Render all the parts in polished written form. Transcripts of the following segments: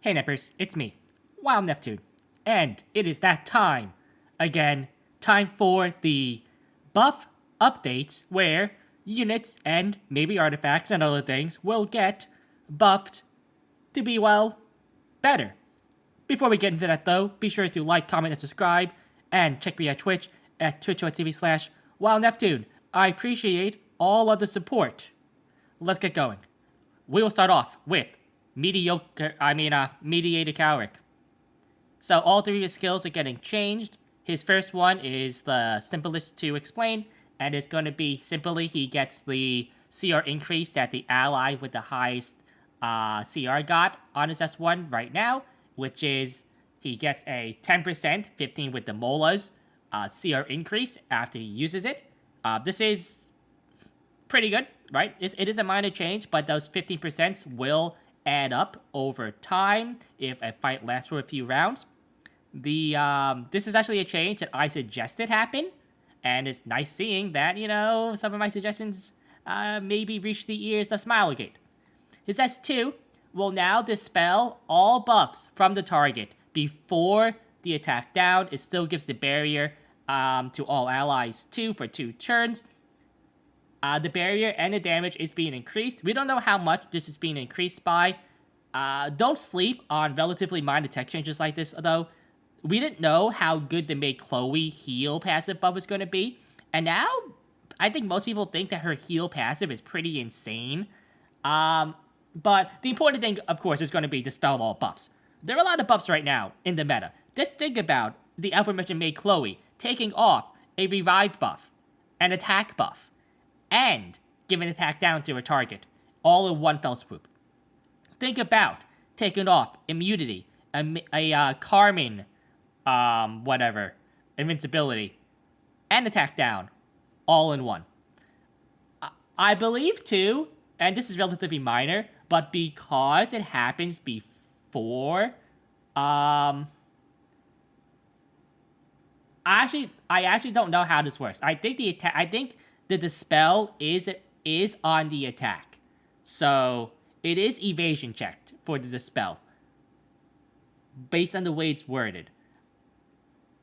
Hey Nippers, it's me, Wild Neptune, and it is that time again. Time for the buff updates where units and maybe artifacts and other things will get buffed to be, well, better. Before we get into that though, be sure to like, comment, and subscribe, and check me at Twitch at twitch.tv/WildNeptune. I appreciate all of the support. Let's get going. We will start off with mediator Cowrick. So all three of his skills are getting changed. His first one is the simplest to explain, and it's going to be simply he gets the CR increase that the ally with the highest CR got on his S1 right now, which is he gets a 10%, 15 with the Molas, CR increase after he uses it. This is pretty good, right? It is a minor change, but those 15% will add up over time if a fight lasts for a few rounds. This is actually a change that I suggested happen, and it's nice seeing that, some of my suggestions maybe reach the ears of Smilegate. His S2 will now dispel all buffs from the target before the attack down. It still gives the barrier to all allies 2 for 2 turns. The barrier and the damage is being increased. We don't know how much this is being increased by. Don't sleep on relatively minor tech changes like this, though. We didn't know how good the Make Chloe heal passive buff was going to be. And now, I think most people think that her heal passive is pretty insane. But the important thing, of course, is going to be dispel all buffs. There are a lot of buffs right now in the meta. Just think about the aforementioned Make Chloe taking off a revive buff, an attack buff, and giving attack down to a target, all in one fell swoop. Think about taking off immunity, a Carmen, invincibility, and attack down, all in one. I believe too, and this is relatively minor, but because it happens before, I actually don't know how this works. I think the dispel is on the attack, so it is evasion checked for the dispel based on the way it's worded.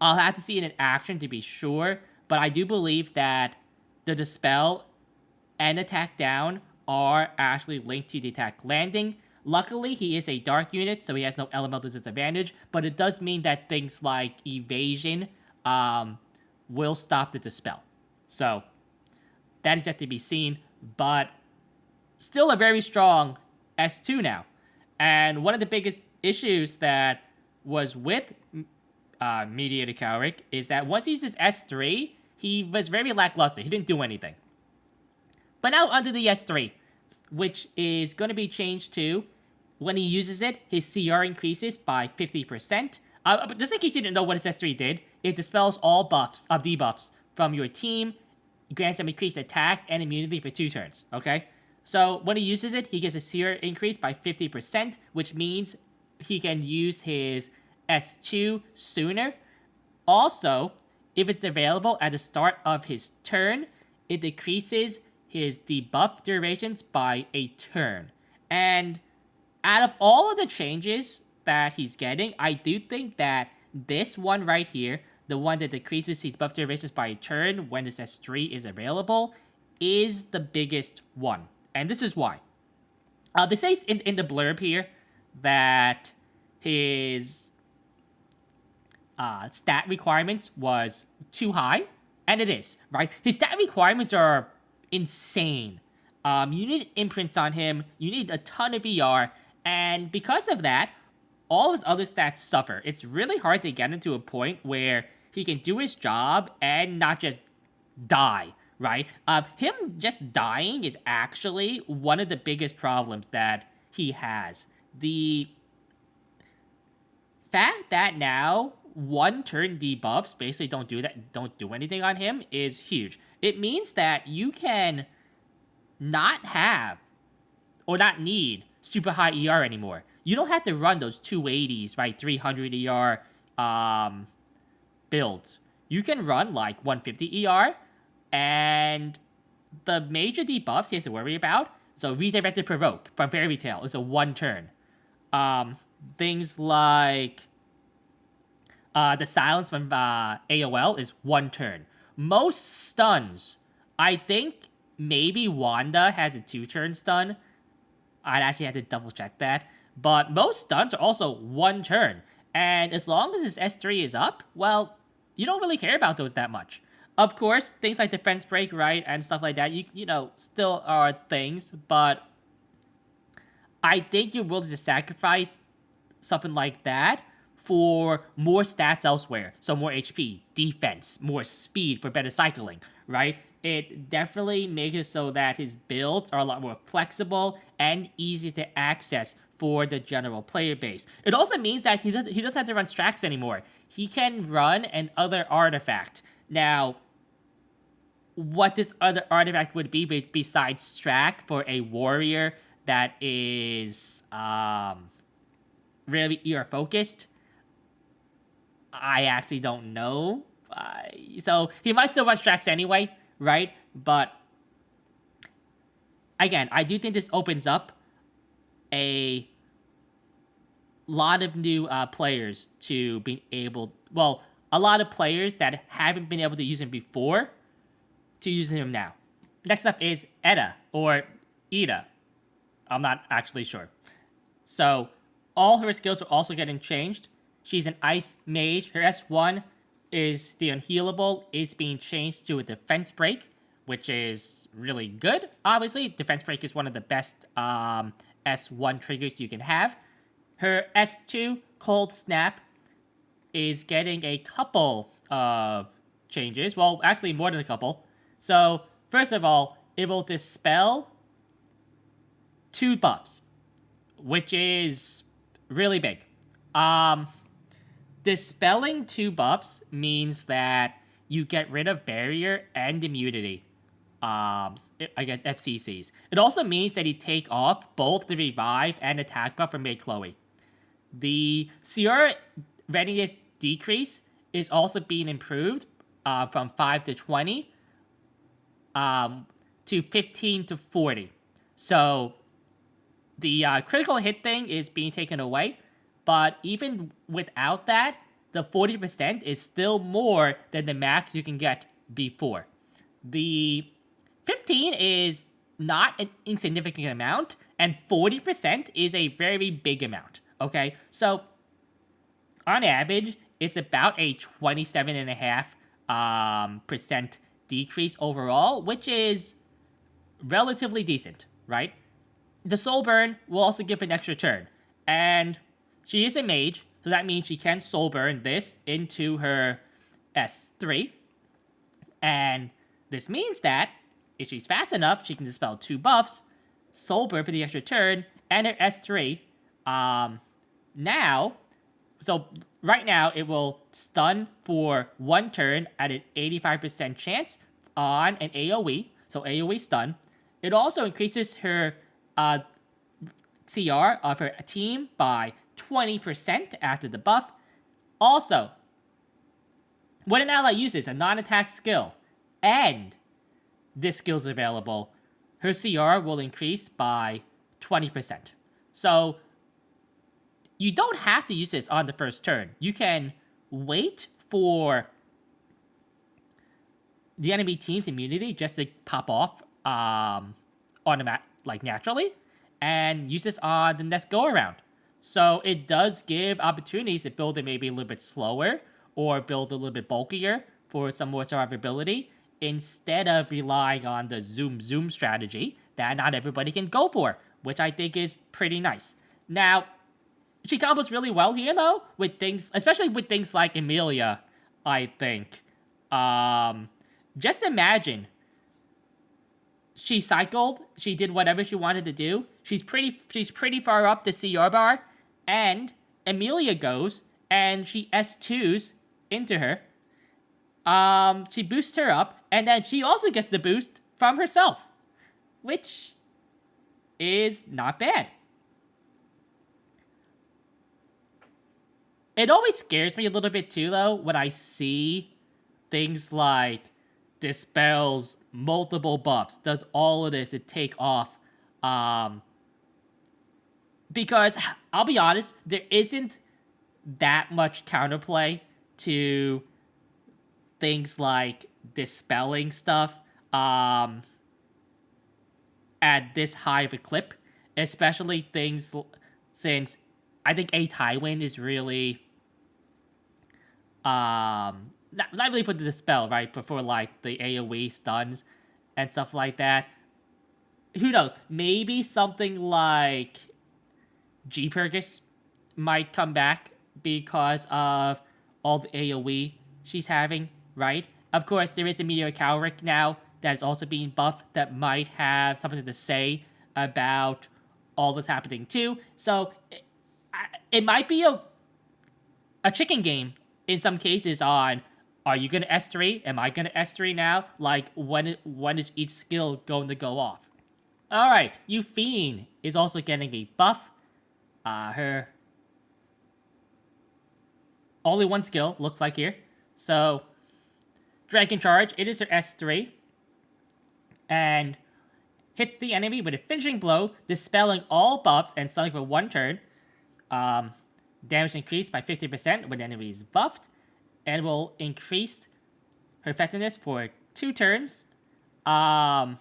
I'll have to see it in action to be sure, but I do believe that the dispel and attack down are actually linked to the attack landing. Luckily, he is a dark unit, so he has no elemental disadvantage, but it does mean that things like evasion will stop the dispel. So that is yet to be seen, but still a very strong S2 now. And one of the biggest issues that was with Mediator Cowrick is that once he uses S3, he was very lackluster. He didn't do anything. But now under the S3, which is going to be changed to, when he uses it, his CR increases by 50%. But just in case you didn't know what his S3 did, it dispels all debuffs from your team, grants them increased attack and immunity for 2 turns, okay? So when he uses it, he gets a CR increase by 50%, which means he can use his S2 sooner. Also, if it's available at the start of his turn, it decreases his debuff durations by a turn. And out of all of the changes that he's getting, I do think that this one right here, the one that decreases his buff durations by a turn when this S3 is available, is the biggest one. And this is why. This says in the blurb here that his stat requirements was too high, and it is, right? His stat requirements are insane. You need imprints on him, you need a ton of ER, and because of that, all of his other stats suffer. It's really hard to get him to a point where he can do his job and not just die, right? Him just dying is actually one of the biggest problems that he has. The fact that now 1 turn debuffs basically don't do anything on him is huge. It means that you can not have or not need super high ER anymore. You don't have to run those 280s, right? 300 ER builds. You can run like 150 ER, and the major debuffs he has to worry about. So redirected provoke from Fairy Tail is a 1 turn. things like the silence from AOL is 1 turn. Most stuns, I think maybe Wanda has a 2-turn stun. I'd actually have to double check that. But most stuns are also 1 turn. And as long as his S3 is up, well, you don't really care about those that much. Of course, things like defense break, right, and stuff like that, you know, still are things, but I think you're willing to sacrifice something like that for more stats elsewhere. So more HP, defense, more speed for better cycling, right? It definitely makes it so that his builds are a lot more flexible and easy to access for the general player base. It also means that he doesn't have to run Strax anymore. He can run an other artifact. Now, what this other artifact would be besides Strack for a warrior that is really ER focused, I actually don't know. So he might still run Strax anyway, right? But again, I do think this opens up a lot of new players to be able, well, a lot of players that haven't been able to use him before to use him now. Next up is Etta, or Etta. I'm not actually sure. So, all her skills are also getting changed. She's an ice mage. Her S1 is the unhealable, is being changed to a defense break, which is really good. Obviously, defense break is one of the best S1 triggers you can have. Her S2, cold snap, is getting a couple of changes. Well, actually more than a couple. So, first of all, it will dispel 2 buffs, which is really big. Dispelling 2 buffs means that you get rid of barrier and immunity. I guess FCCs. It also means that you take off both the revive and attack buff from Maid Chloe. The Sierra readiness decrease is also being improved from 5 to 20 to 15 to 40. So the critical hit thing is being taken away, but even without that, the 40% is still more than the max you can get before. The 15 is not an insignificant amount, and 40% is a very big amount, okay? So, on average, it's about a 27.5% decrease overall, which is relatively decent, right? The Soul Burn will also give an extra turn, and she is a mage, so that means she can Soul Burn this into her S3, and this means that if she's fast enough, she can dispel 2 buffs, Soul Burn for the extra turn, and her S3. So right now, it will stun for 1 turn at an 85% chance on an AoE, so AoE stun. It also increases her CR of her team by 20% after the buff. Also, when an ally uses a non-attack skill and this skill is available, her CR will increase by 20%. So, you don't have to use this on the first turn. You can wait for the enemy team's immunity just to pop off naturally, and use this on the next go around. So it does give opportunities to build it maybe a little bit slower or build a little bit bulkier for some more survivability instead of relying on the zoom strategy that not everybody can go for, which I think is pretty nice. Now, she combos really well here though, with things, especially with things like Emilia, I think. Just imagine she cycled, she did whatever she wanted to do. She's pretty far up the CR bar, and Emilia goes and she S2s into her. She boosts her up, and then she also gets the boost from herself, which is not bad. It always scares me a little bit too, though, when I see things like dispels multiple buffs, does all of this to take off Because I'll be honest, there isn't that much counterplay to things like dispelling stuff at this high of a clip, especially things since I think a Tywin is really not really for the dispel, right, but for like the AoE stuns and stuff like that. Who knows? Maybe something like G Purgus might come back because of all the AoE she's having, right? Of course, there is the Meteor Calric now that is also being buffed that might have something to say about all that's happening too. So it might be a chicken game in some cases on, are you going to S3? Am I going to S3 now? Like, when is each skill going to go off? Alright, Eufene is also getting a buff. Her only one skill, looks like here. So, Dragon Charge, it is her S3. And hits the enemy with a finishing blow, dispelling all buffs and stunning for one turn. Damage increased by 50% when the enemy is buffed. And will increase her effectiveness for 2 turns. I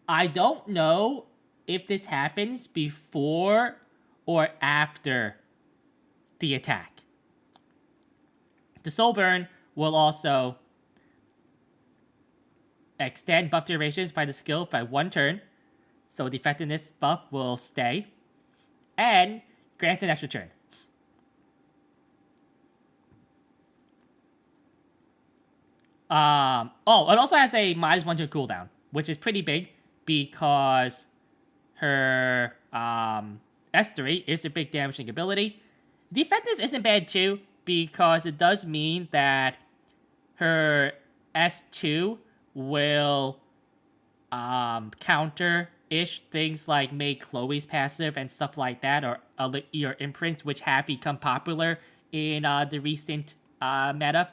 don't know if this happens before or after the attack. The Soul Burn will also extend buff durations by the skill by 1 turn, so the effectiveness buff will stay, and grants an extra turn. It also has a -1 to cooldown, which is pretty big because her S3 is a big damaging ability. The effectiveness isn't bad too, because it does mean that her S2 will counter-ish things like make Chloe's passive and stuff like that, or your imprints, which have become popular in the recent meta.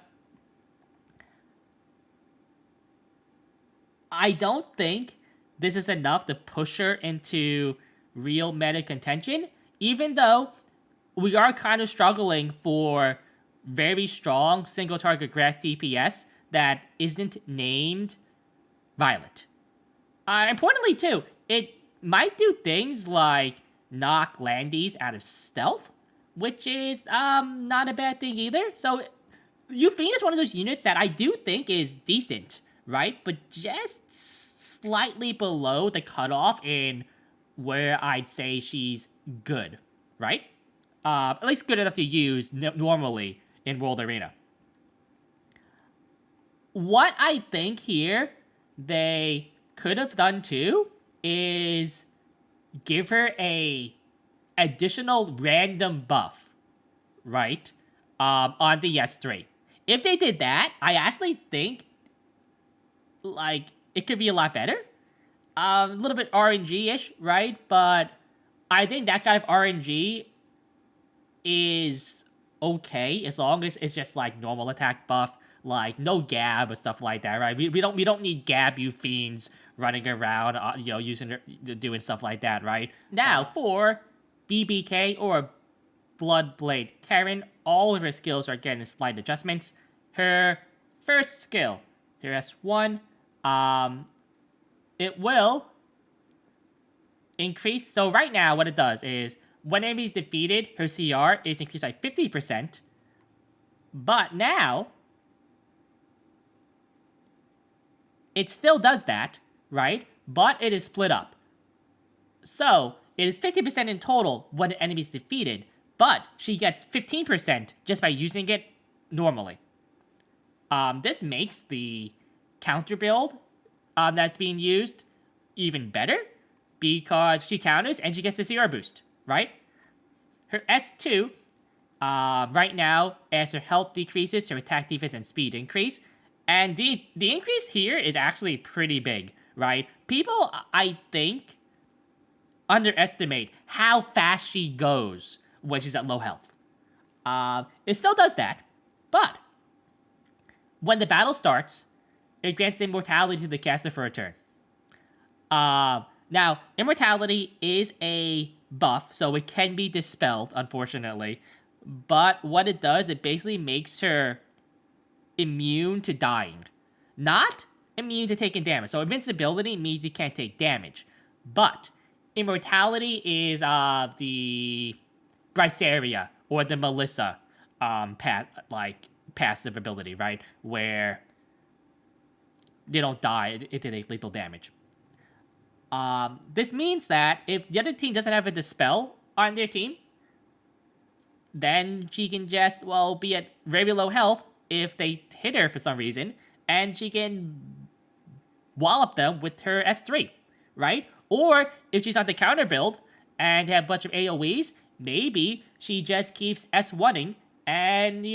I don't think this is enough to push her into real meta contention, even though we are kind of struggling for very strong single target grass DPS that isn't named Violet. Importantly too, it might do things like knock Landies out of stealth, which is not a bad thing either. So Eufene is one of those units that I do think is decent, right? But just slightly below the cutoff in where I'd say she's good, right? At least good enough to use normally in World Arena. What I think here they could have done too is give her a additional random buff, right? On the S3. If they did that, I actually think like it could be a lot better. A little bit RNG-ish, right? But I think that kind of RNG is okay as long as it's just like normal attack buff, like no gab or stuff like that, right? We don't need gab Euphenes running around, using doing stuff like that, right? Now for BBK or Bloodblade Karen, all of her skills are getting slight adjustments. Her first skill, her S1, it will increase. So right now, what it does is when enemy is defeated, her CR is increased by 50%. But now, it still does that, right? But it is split up. So it is 50% in total when the enemy is defeated, but she gets 15% just by using it normally. This makes the counter build that's being used even better because she counters and she gets the CR boost, right? Her S2, right now, as her health decreases, her attack, defense, and speed increase. And the increase here is actually pretty big, right? People, I think, underestimate how fast she goes when she's at low health. It still does that, but when the battle starts, it grants immortality to the caster for a turn. Now, immortality is a buff, so it can be dispelled, unfortunately. But what it does, it basically makes her immune to dying. Not immune to taking damage. So invincibility means you can't take damage. But immortality is the Bryceria or the Melissa passive ability, right? Where they don't die, it did lethal damage. This means that if the other team doesn't have a dispel on their team, then she can just, well, be at very low health if they hit her for some reason, and she can wallop them with her S3, right? Or if she's on the counter build and have a bunch of AoEs, maybe she just keeps S1ing, and,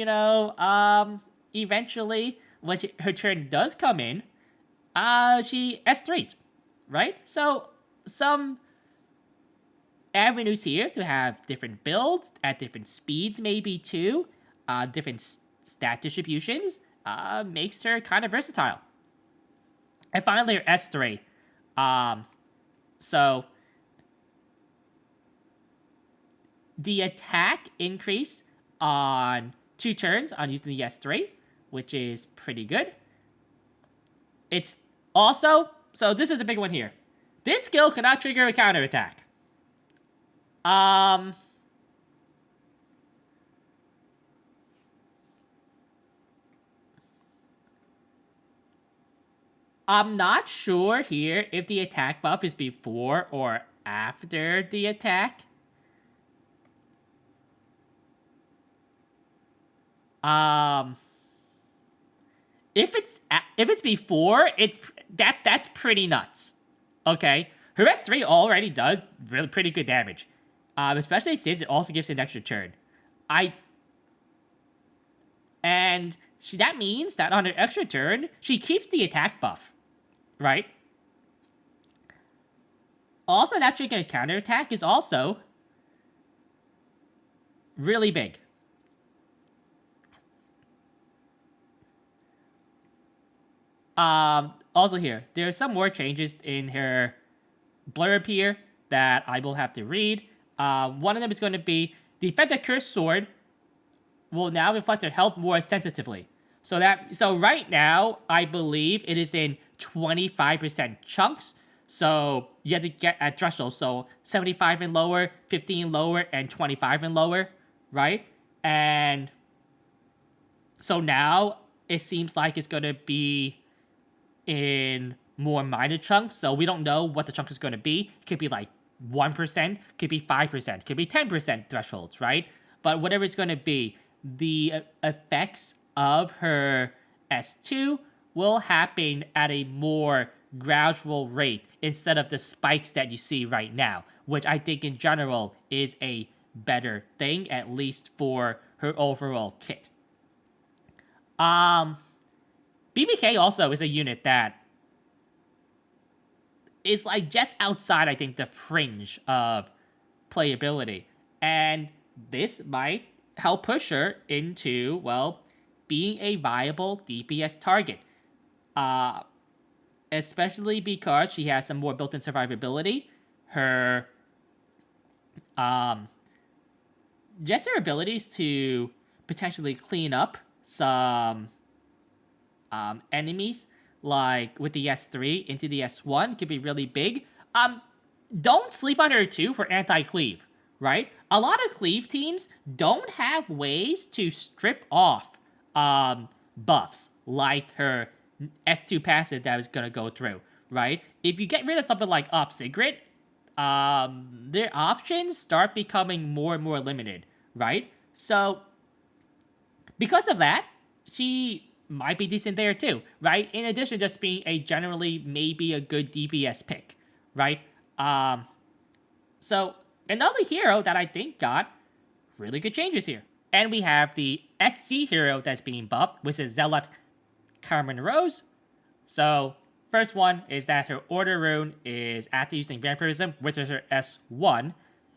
eventually, when her turn does come in, she S3s, right? So, some avenues here to have different builds at different speeds, maybe too, different stat distributions, makes her kind of versatile. And finally, her S3. So the attack increase on 2 turns on using the S3, which is pretty good. It's also, so this is the big one here. This skill cannot trigger a counterattack. I'm not sure here if the attack buff is before or after the attack. If it's before, that's pretty nuts. Okay, her S3 already does really pretty good damage. Especially since it also gives an extra turn. That means that on her extra turn, she keeps the attack buff, right? Also, that triggering a counterattack is also really big. Also here, there are some more changes in her blurb here that I will have to read. One of them is going to be the effect of Cursed Sword will now reflect their health more sensitively. So right now, I believe it is in 25% chunks. So you have to get at threshold. So 75 and lower, 15 lower, and 25 and lower, right? And so now it seems like it's going to be in more minor chunks. So we don't know what the chunk is going to be. It could be like 1%, could be 5%, could be 10% thresholds, right? But whatever it's going to be, the effects of her S2 will happen at a more gradual rate instead of the spikes that you see right now, which I think in general is a better thing, at least for her overall kit. BBK also is a unit that is like just outside, I think, the fringe of playability. And this might help push her into, well, being a viable DPS target. Especially because she has some more built-in survivability. Her just her abilities to potentially clean up some enemies, like with the S3 into the S1, could be really big. Don't sleep on her too for anti-cleave, right? A lot of cleave teams don't have ways to strip off buffs like her S2 passive that is gonna go through, right? If you get rid of something like Secret, their options start becoming more and more limited, right? So, because of that, she might be decent there too, right? In addition to just being a generally maybe a good DPS pick, right? So, another hero that I think got really good changes here. And we have the SC hero that's being buffed, which is Zealot Carmen Rose. So, first one is that her Order rune is after using Vampirism, which is her S1,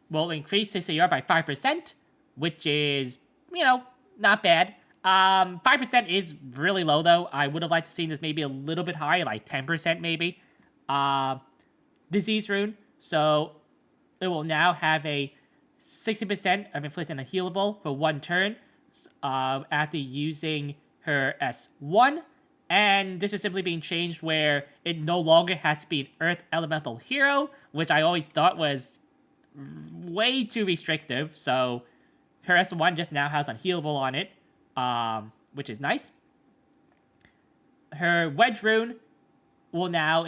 will increase his AR by 5%, which is, not bad. 5% is really low though. I would have liked to see this maybe a little bit higher, like 10% maybe. disease rune, so it will now have a 60% of inflicting a healable for 1 turn after using her S1. And this is simply being changed where it no longer has to be an Earth Elemental hero, which I always thought was way too restrictive. So her S1 just now has unhealable on it, which is nice. Her Wedge rune will now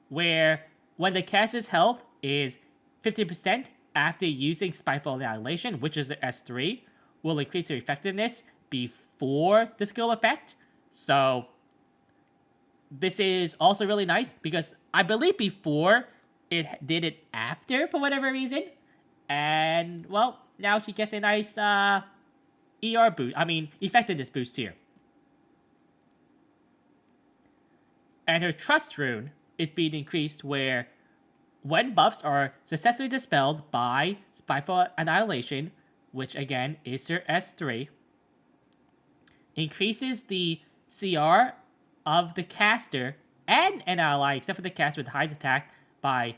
where when the caster's health is 50% after using Spiteful Annihilation, which is the S3, will increase her effectiveness before the skill effect. So this is also really nice because I believe before it did it after for whatever reason. And, well, now she gets a nice ER boost. I mean, effectiveness boost here. And her Trust rune is being increased where when buffs are successfully dispelled by Spiteful Annihilation, which again is her S3, increases the CR of the caster and an ally, except for the caster with the highest attack, by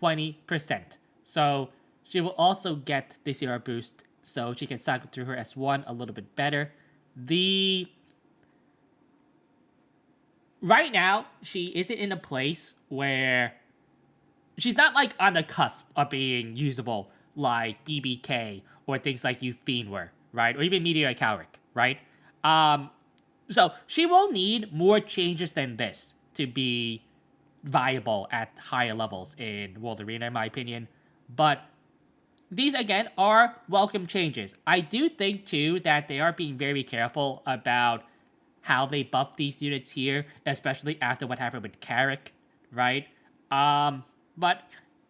20%. So she will also get the CR boost, so she can cycle through her S1 a little bit better. Right now, she isn't in a place where she's not like on the cusp of being usable like BBK or things like Eufene were, right? Or even mediocre, right? So she will need more changes than this to be viable at higher levels in World Arena, in my opinion. But these, again, are welcome changes. I do think, too, that they are being very careful about how they buff these units here, especially after what happened with Carrick, right? But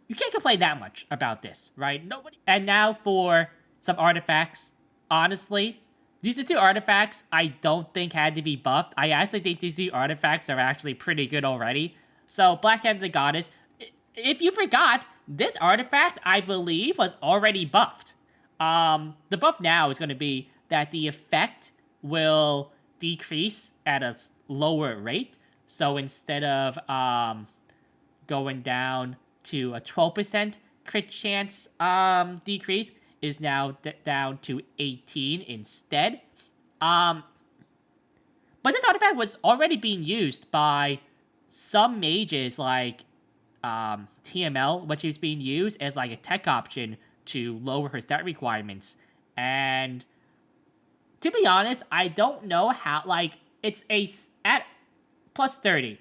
you can't complain that much about this, right? Nobody. And now for some artifacts. Honestly, these are 2 artifacts I don't think had to be buffed. I actually think these 2 artifacts are actually pretty good already. So, Black Hand of the Goddess, if you forgot, this artifact, I believe, was already buffed. The buff now is going to be that the effect will decrease at a lower rate. So instead of going down to a 12% crit chance decrease, is now down to 18 instead. But this artifact was already being used by some mages like TML, which is being used as like a tech option to lower her stat requirements. And to be honest, I don't know how, like, it's at plus 30,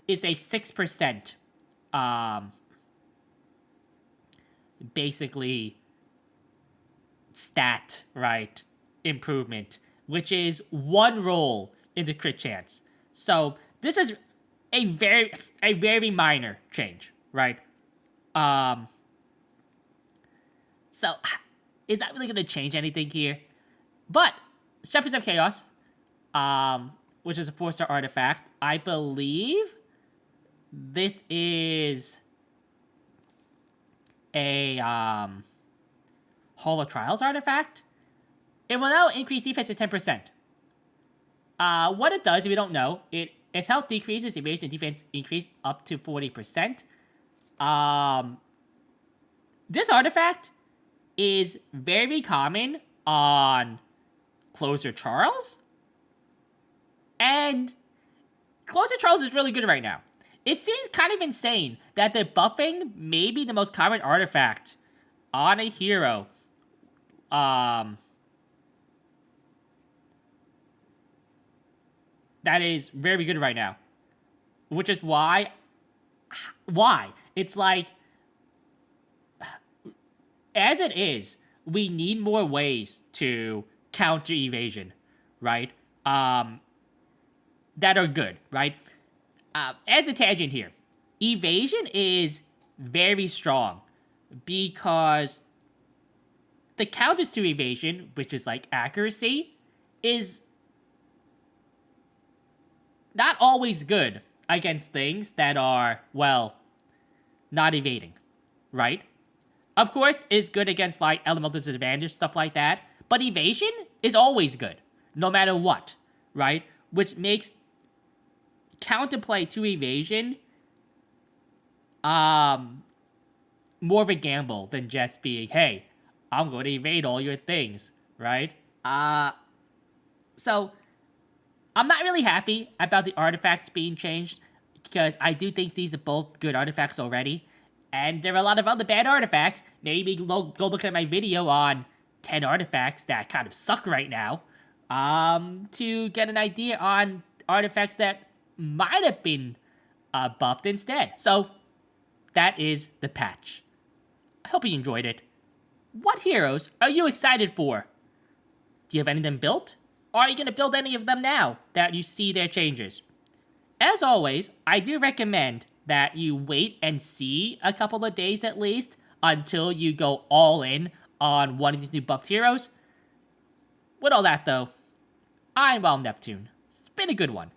it's a 6%, basically, stat, right, improvement, which is 1 roll in the crit chance. So, this is a very minor change, right? So, is that really going to change anything here? But Shepherds of Chaos, which is a 4-star artifact, I believe this is a Hall of Trials artifact. It will now increase defense to 10%. What it does, if you don't know, its health decreases, evasion and defense increase up to 40%. This artifact is very common on Closer Charles. And Closer Charles is really good right now. It seems kind of insane that the buffing may be the most common artifact on a hero. That is very good right now. Which is why? It's like, as it is, we need more ways to counter evasion, right? That are good, right? As a tangent here, evasion is very strong because the counters to evasion, which is like accuracy, is not always good against things that are, well, not evading, right? Of course, it's good against like elemental disadvantage, stuff like that, but evasion is always good, no matter what, right? Which makes counterplay to evasion more of a gamble than just being, hey, I'm going to evade all your things, right? So I'm not really happy about the artifacts being changed because I do think these are both good artifacts already. And there are a lot of other bad artifacts. Maybe go look at my video on 10 artifacts that kind of suck right now to get an idea on artifacts that might have been buffed instead. So that is the patch. I hope you enjoyed it. What heroes are you excited for? Do you have any of them built? Or are you going to build any of them now that you see their changes? As always, I do recommend that you wait and see a couple of days at least until you go all in on one of these new buffed heroes. With all that though, I'm Wild Neptune. It's been a good one.